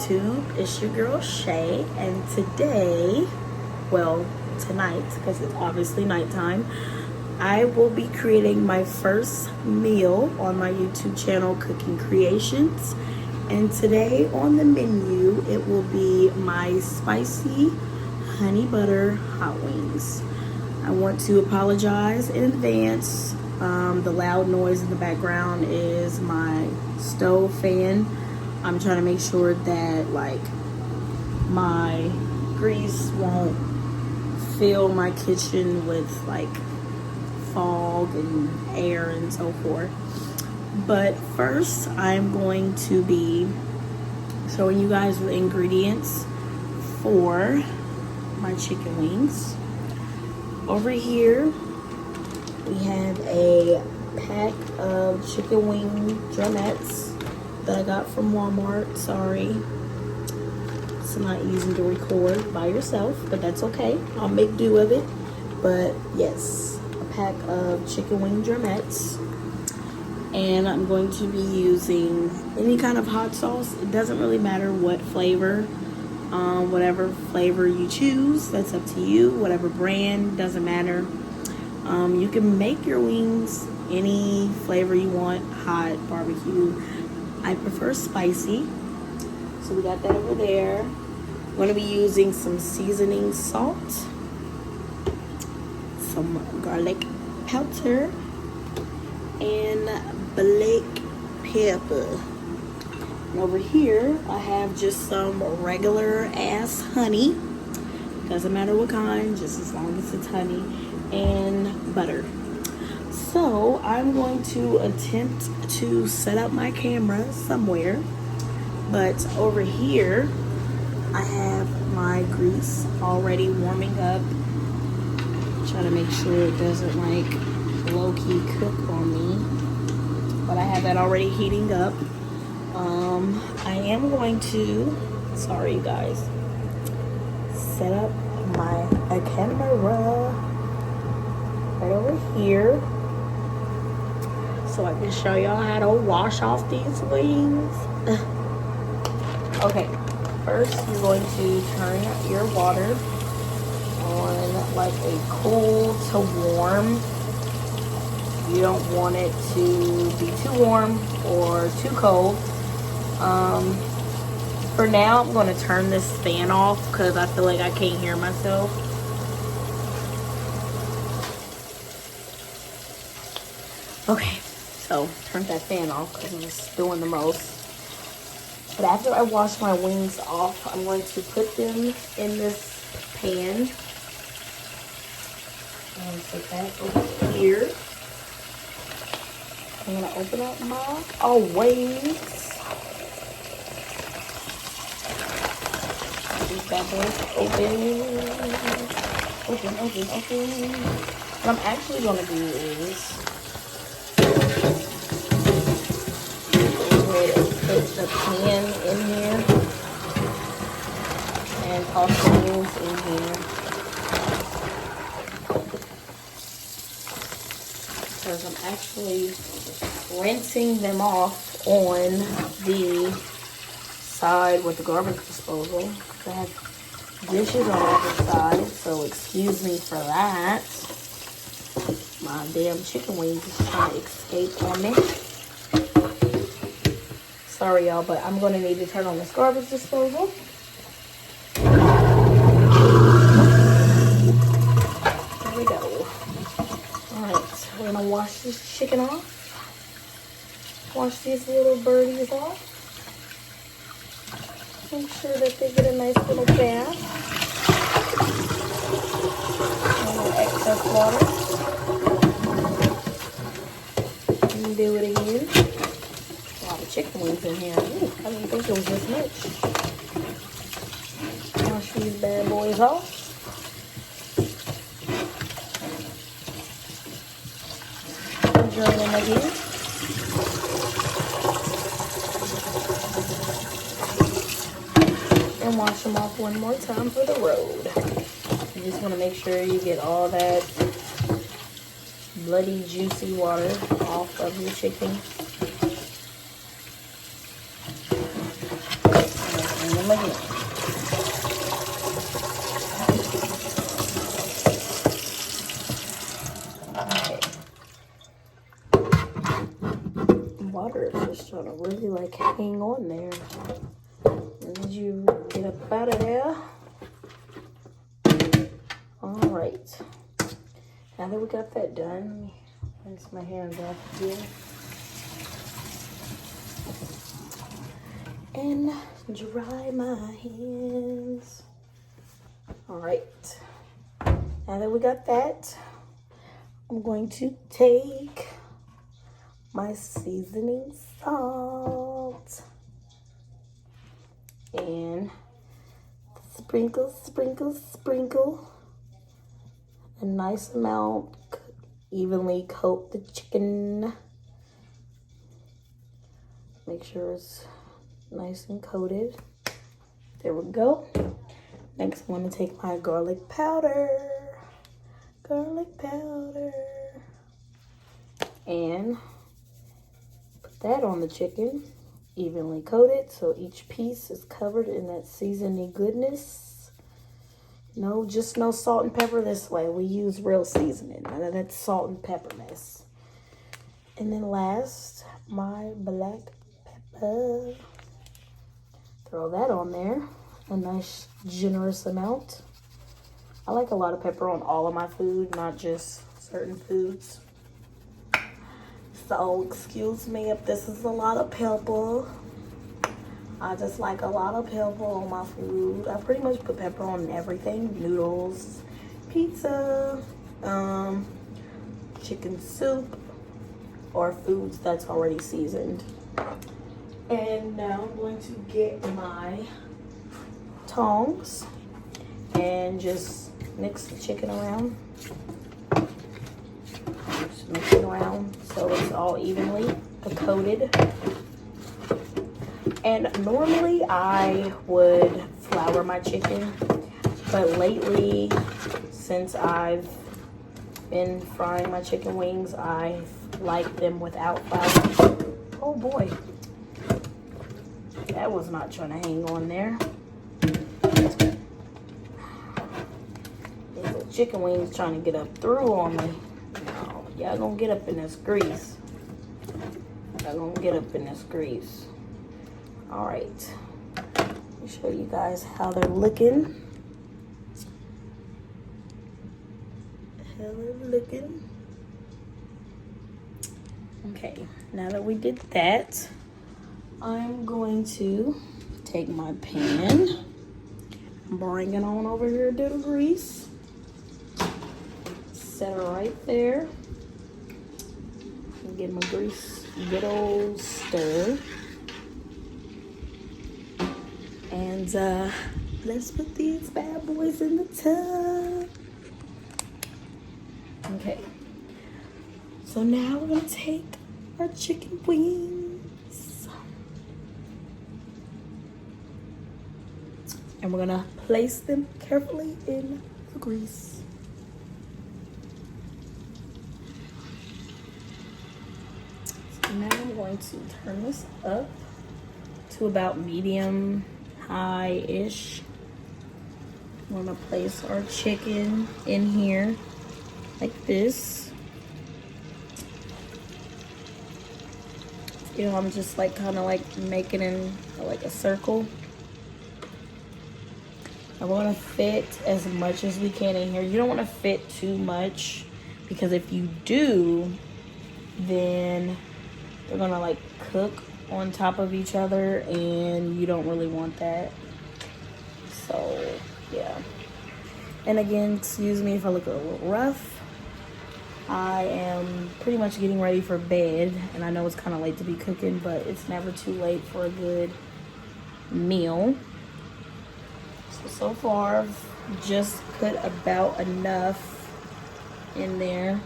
YouTube. It's your girl Shay, and today, well, tonight, because it's obviously nighttime, I will be creating my first meal on my YouTube channel, Cooking Creations. And today on the menu, it will be my spicy honey butter hot wings. I want to apologize in advance. The loud noise in the background is my stove fan. I'm trying to make sure that like my grease won't fill my kitchen with like fog and air and so forth. But first, I'm going to be showing you guys the ingredients for my chicken wings. Over here, we have a pack of chicken wing drumettes that I got from Walmart. Sorry, it's not easy to record by yourself, but that's okay. I'll make do of it. But yes, a pack of chicken wing drumettes. And I'm going to be using any kind of hot sauce. It doesn't really matter what flavor. Whatever flavor you choose, that's up to you. Whatever brand, doesn't matter. You can make your wings any flavor you want, hot, barbecue. I prefer spicy, so we got that over there. I'm going to be using some seasoning salt, some garlic powder, and black pepper. And over here, I have just some regular ass honey. Doesn't matter what kind, just as long as it's honey, and butter. So I'm going to attempt to set up my camera somewhere. But over here, I have my grease already warming up. Try to make sure it doesn't like low-key cook on me. But I have that already heating up. I am going to, sorry you guys, set up my camera right over here so I can show y'all how to wash off these wings. Okay, first you're going to turn your water on like a cool to warm. You don't want it to be too warm or too cold. For now, I'm going to turn this fan off because I feel like I can't hear myself. Okay, so turn that fan off because it's doing the most. But after I wash my wings off, I'm going to put them in this pan. And put that over here. I'm going to open up my wings. These bad boys open. What I'm actually going to do is go ahead and put the pan in here and toss the wings in here. Because I'm actually rinsing them off on the side with the garbage disposal. I have dishes on every side, so excuse me for that. My damn chicken wings is trying to escape on me. Sorry y'all, but I'm going to need to turn on this garbage disposal. There we go. Alright, we're going to wash this chicken off. Wash these little birdies off. Make sure that they get a nice little bath. No excess water. And do it again. A lot of chicken wings in here. Ooh, I didn't think it was this much. Wash these bad boys off. Drain them again. And wash them off one more time for the road. You just want to make sure you get all that bloody juicy water off of your chicken. them again. Water is just trying to really like hang on there. Did you get up out of there? All right. Now that we got that done, let me rinse my hands off here. And dry my hands. All right. Now that we got that, I'm going to take my seasoning salt and sprinkle a nice amount. Evenly coat the chicken. Make sure it's nice and coated. There we go. Next, I'm going to take my garlic powder. And put that on the chicken. Evenly coated so each piece is covered in that seasoning goodness. No, just no salt and pepper this way. We use real seasoning. None of that salt and pepper mess. And then last, my black pepper. Throw that on there. A nice generous amount. I like a lot of pepper on all of my food, not just certain foods. So excuse me if this is a lot of pepper. I just like a lot of pepper on my food. I pretty much put pepper on everything. Noodles, pizza, chicken soup, or foods that's already seasoned. And now I'm going to get my tongs and just mix the chicken around. Just mix it around so it's all evenly coated. And normally I would flour my chicken, but lately, since I've been frying my chicken wings, I like them without flour. Oh boy, that was not trying to hang on there. These little chicken wings trying to get up through on me. No, y'all gonna get up in this grease. All right, let me show you guys how they're looking. Okay, now that we did that, I'm going to take my pan, bring it on over here to the grease, set it right there, and give my grease a good old stir. And let's put these bad boys in the tub. Okay, so now we're gonna take our chicken wings and we're gonna place them carefully in the grease. So now I'm going to turn this up to about medium high-ish. I'm gonna place our chicken in here like this. You know, I'm just like kind of like making in like a circle. I want to fit as much as we can in here. You don't want to fit too much, because if you do, then they're gonna like cook on top of each other, and you don't really want that. So yeah. And again, excuse me if I look a little rough. I am pretty much getting ready for bed, and I know it's kind of late to be cooking, but it's never too late for a good meal. So far I've just put about enough in there.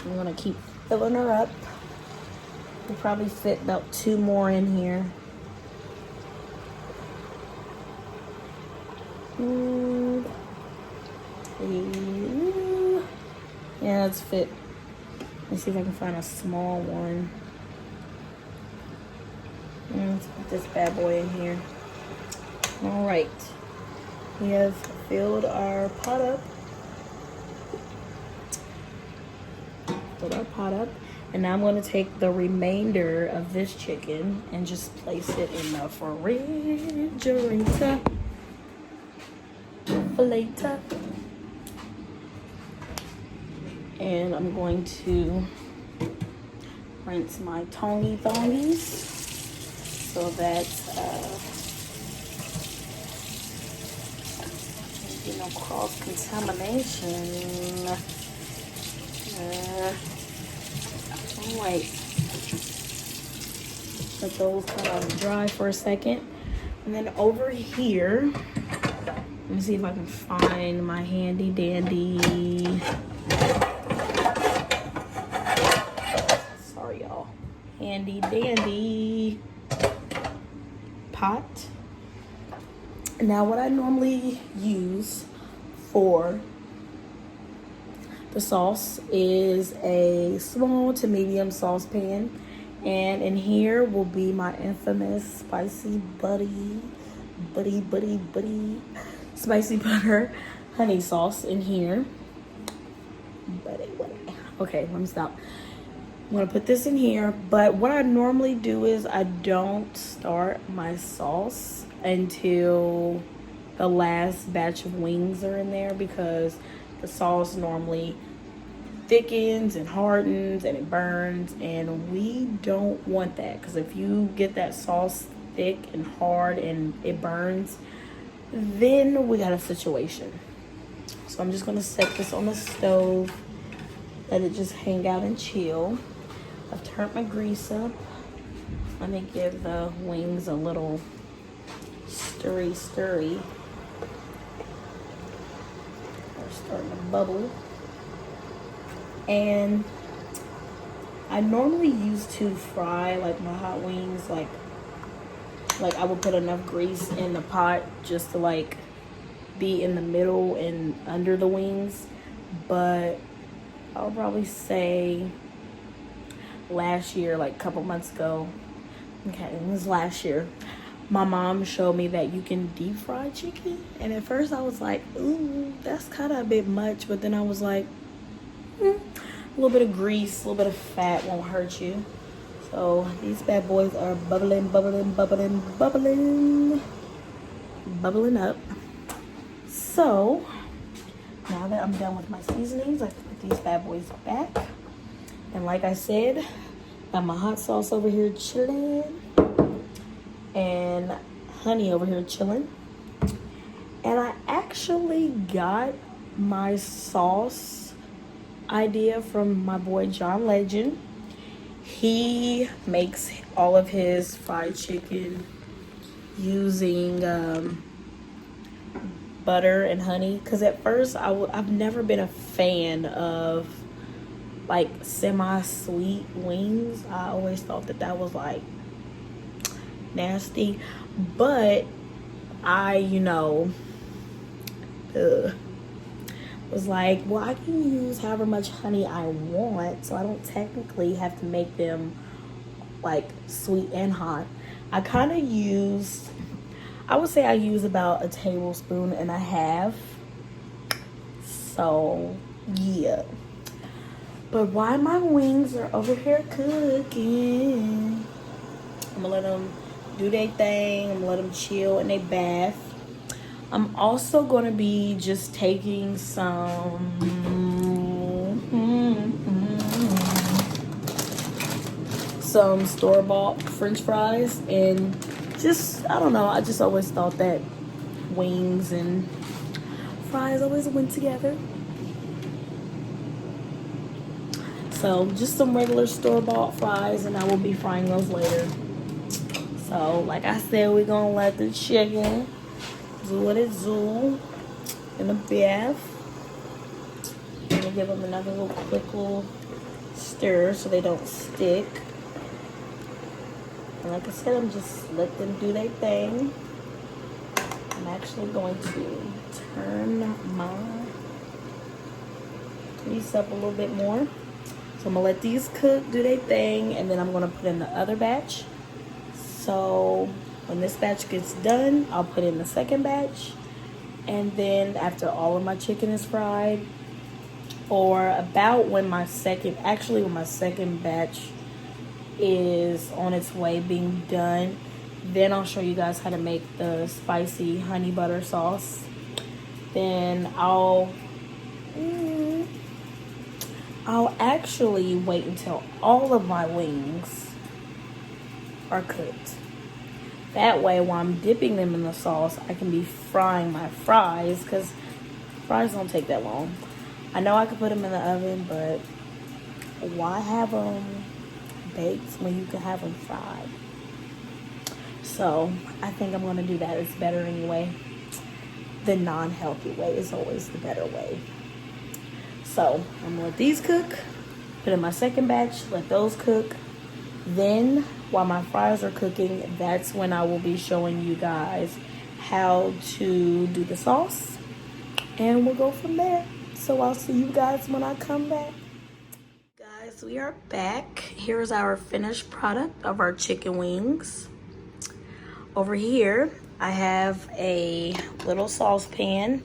I'm gonna keep filling her up. We'll probably fit about 2 more in here. Yeah, let's fit. Let's see if I can find a small one. let's put this bad boy in here. All right, we have filled our pot up. And now I'm going to take the remainder of this chicken and just place it in the refrigerator. Later. And I'm going to rinse my tongies so that no cross contamination. All right, let those kind of dry for a second, and then over here, let me see if I can find my handy dandy, sorry y'all, handy dandy pot. Now what I normally use for the sauce is a small to medium saucepan, and in here will be my infamous spicy buddy spicy butter honey sauce in here. Okay, let me stop. I'm gonna put this in here, but what I normally do is I don't start my sauce until the last batch of wings are in there, because the sauce normally thickens and hardens and it burns, and we don't want that, because if you get that sauce thick and hard and it burns, then we got a situation. So I'm just gonna set this on the stove, let it just hang out and chill. I've turned my grease up. Let me give the wings a little stirry. They're starting to bubble. And I normally used to fry like my hot wings, like I would put enough grease in the pot just to like be in the middle and under the wings. But I'll probably say last year, like a couple months ago, okay, it was last year, my mom showed me that you can deep fry chicken. And at first I was like, ooh, that's kind of a bit much. But then I was like, a little bit of grease, a little bit of fat won't hurt you. So these bad boys are bubbling up. So now that I'm done with my seasonings, I can put these bad boys back. And like I said, got my hot sauce over here chilling, and honey over here chilling. And I actually got my sauce idea from my boy John Legend. He makes all of his fried chicken using butter and honey, because at first I've never been a fan of like semi-sweet wings. I always thought that was like nasty, but I was like, well, I can use however much honey I want, so I don't technically have to make them like sweet and hot. I kind of used, I would say I use about a tablespoon and a half. So yeah. But while my wings are over here cooking, I'm gonna let them do their thing. I'm gonna let them chill in their bath. I'm also gonna be just taking some store-bought French fries, and just, I don't know, I just always thought that wings and fries always went together. So just some regular store-bought fries, and I will be frying those later. So like I said, we're gonna let the chicken do what it do in the bath. I'm gonna give them another little quick little stir so they don't stick. And like I said, I'm just let them do their thing. I'm actually going to turn my grease up a little bit more. So I'm gonna let these cook, do their thing, and then I'm gonna put in the other batch. So when this batch gets done, I'll put in the second batch. And then after all of my chicken is fried, or about when my second batch is on its way being done, then I'll show you guys how to make the spicy honey butter sauce. Then I'll actually wait until all of my wings are cooked. That way, while I'm dipping them in the sauce, I can be frying my fries, because fries don't take that long. I know I could put them in the oven, but why have them baked when you can have them fried? So I think I'm going to do that. It's better anyway. The non-healthy way is always the better way. So I'm going to let these cook, put in my second batch, let those cook. Then while my fries are cooking, that's when I will be showing you guys how to do the sauce, and we'll go from there. So I'll see you guys when I come back. Guys, we are back. Here's our finished product of our chicken wings. Over here, I have a little saucepan,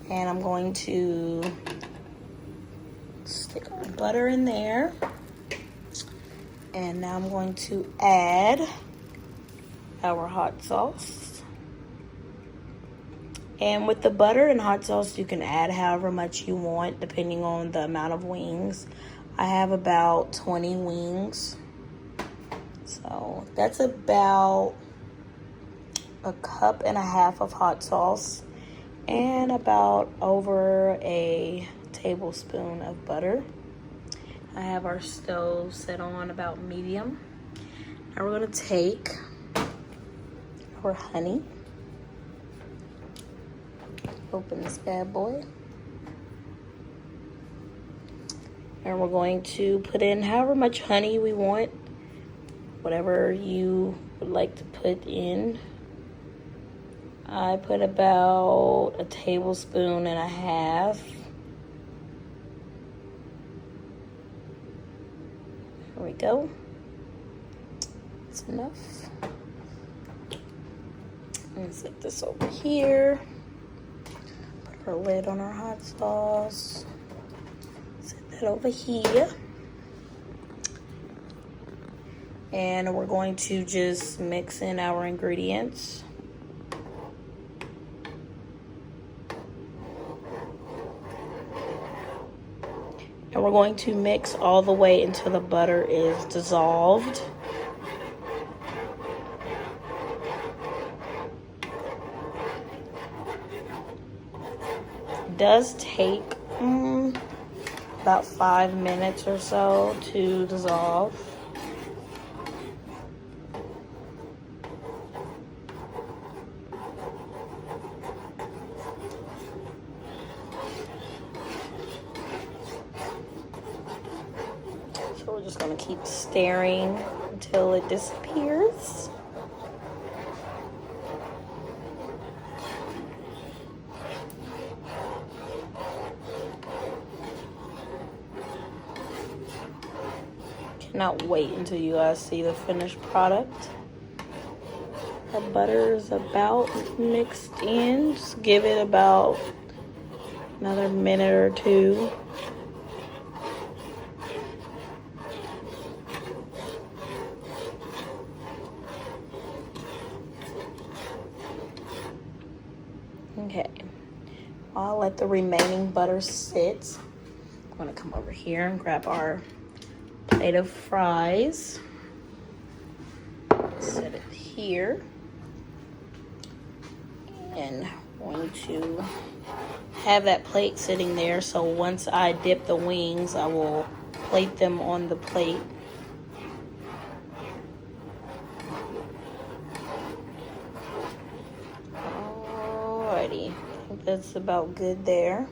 and I'm going to stick our butter in there. And now I'm going to add our hot sauce. And with the butter and hot sauce, you can add however much you want depending on the amount of wings. I have about 20 wings. So that's about a cup and a half of hot sauce and about over a tablespoon of butter. I have our stove set on about medium. Now we're gonna take our honey. Open this bad boy. And we're going to put in however much honey we want, whatever you would like to put in. I put about a tablespoon and a half. There we go. That's enough. Let's set this over here. Put our lid on our hot sauce. Set that over here. And we're going to just mix in our ingredients. And we're going to mix all the way until the butter is dissolved. It does take about 5 minutes or so to dissolve. So we're just going to keep stirring until it disappears. Cannot wait until you guys see the finished product. Our butter is about mixed in. Just give it about another minute or two. Okay, I'll let the remaining butter sit. I'm gonna come over here and grab our plate of fries. Set it here. And I'm going to have that plate sitting there, so once I dip the wings, I will plate them on the plate. Alrighty, I think that's about good there.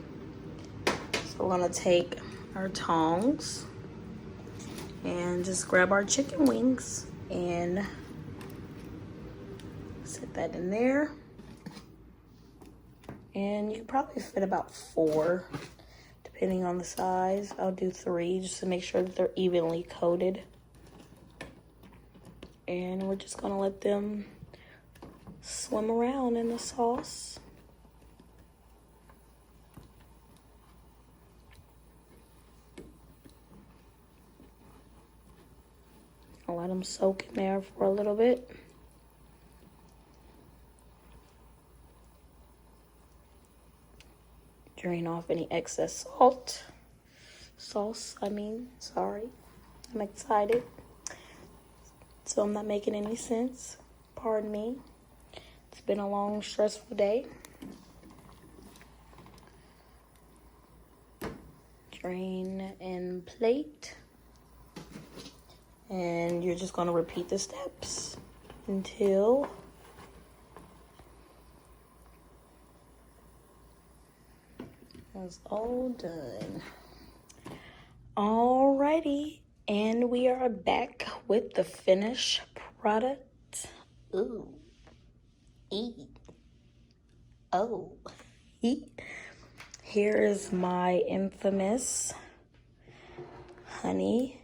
So we're gonna take our tongs and just grab our chicken wings and set that in there. And you can probably fit about 4, depending on the size. I'll do 3 just to make sure that they're evenly coated. And we're just gonna let them swim around in the sauce. I'll let them soak in there for a little bit. Drain off any excess sauce, sorry. I'm excited. So I'm not making any sense. Pardon me. It's been a long, stressful day. Drain and plate. And you're just gonna repeat the steps until it's all done. Alrighty, and we are back with the finished product. Ooh, oh, here is my infamous honey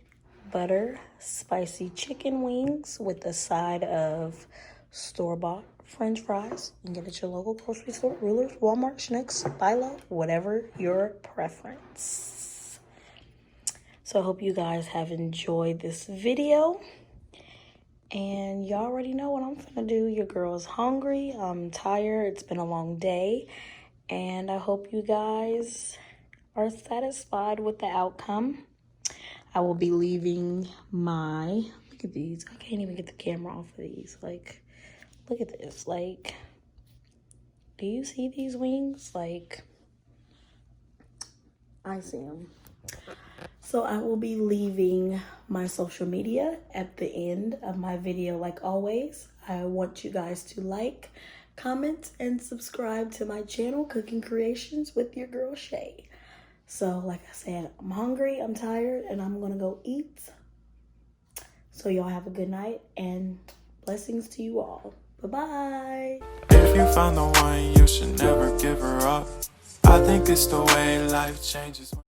butter spicy chicken wings with a side of store-bought French fries. You can get it at your local grocery store, Rulers, Walmart, Schnucks, Bilo, whatever your preference. So I hope you guys have enjoyed this video. And y'all already know what I'm gonna do. Your girl's hungry. I'm tired. It's been a long day. And I hope you guys are satisfied with the outcome. I will be leaving my, look at these. I can't even get the camera off of these. Like, look at this. Like, do you see these wings? Like, I see them. So I will be leaving my social media at the end of my video. Like always, I want you guys to like, comment, and subscribe to my channel, Cooking Creations with your girl Shay. So like I said, I'm hungry, I'm tired, and I'm gonna go eat. So y'all have a good night and blessings to you all. Bye-bye. If you found the one, you should never give her up. I think it's the way life changes.